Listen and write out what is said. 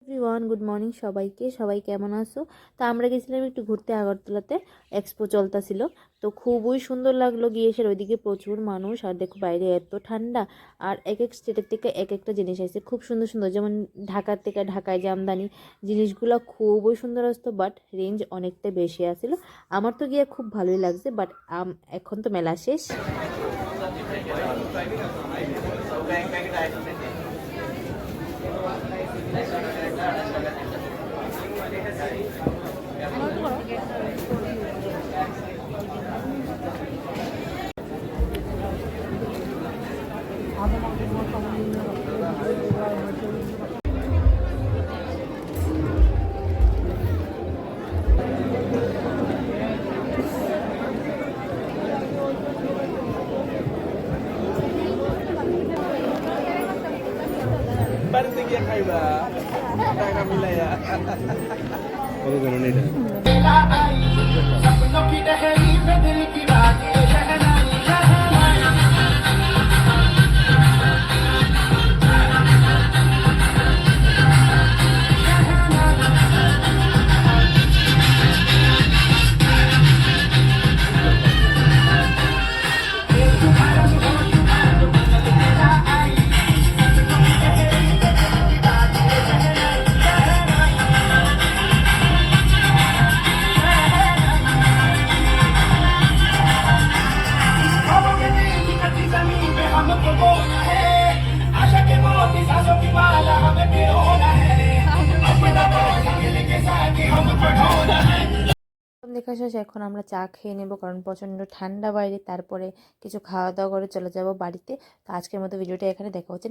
Everyone, good morning সবাইকে। সবাই কেমন আছো? তা আমরা গেছিলাম একটু ঘুরতে আগরতলাতে, এক্সপো চলতেছিল। তো খুবই সুন্দর লাগলো গিয়ে। এসে ওইদিকে প্রচুর মানুষ, আর দেখো বাইরে এত ঠান্ডা। আর এক এক স্টেটের থেকে এক একটা জিনিস আসছে খুব সুন্দর সুন্দর, যেমন ঢাকার থেকে ঢাকায় যে আমদানি জিনিসগুলো খুবই সুন্দর আসতো, বাট রেঞ্জ অনেকটা বেশি আসছিল। আমার তো গিয়ে খুব ভালোই লাগছে, বাট এখন তো মেলা শেষ। Parece que খাইবা টাকা মিলাইয়া কত ধরনের এটা सपनों की लहरी पे दिल की बातें शहनाई शहनाई দেখা শেষ, এখন আমরা চা খেয়ে নেবো, কারণ প্রচণ্ড ঠান্ডা বাইরে। তারপরে কিছু খাওয়া দাওয়া করে চলে যাব বাড়িতে। তো আজকের মতো ভিডিওটা এখানে, দেখা হচ্ছে।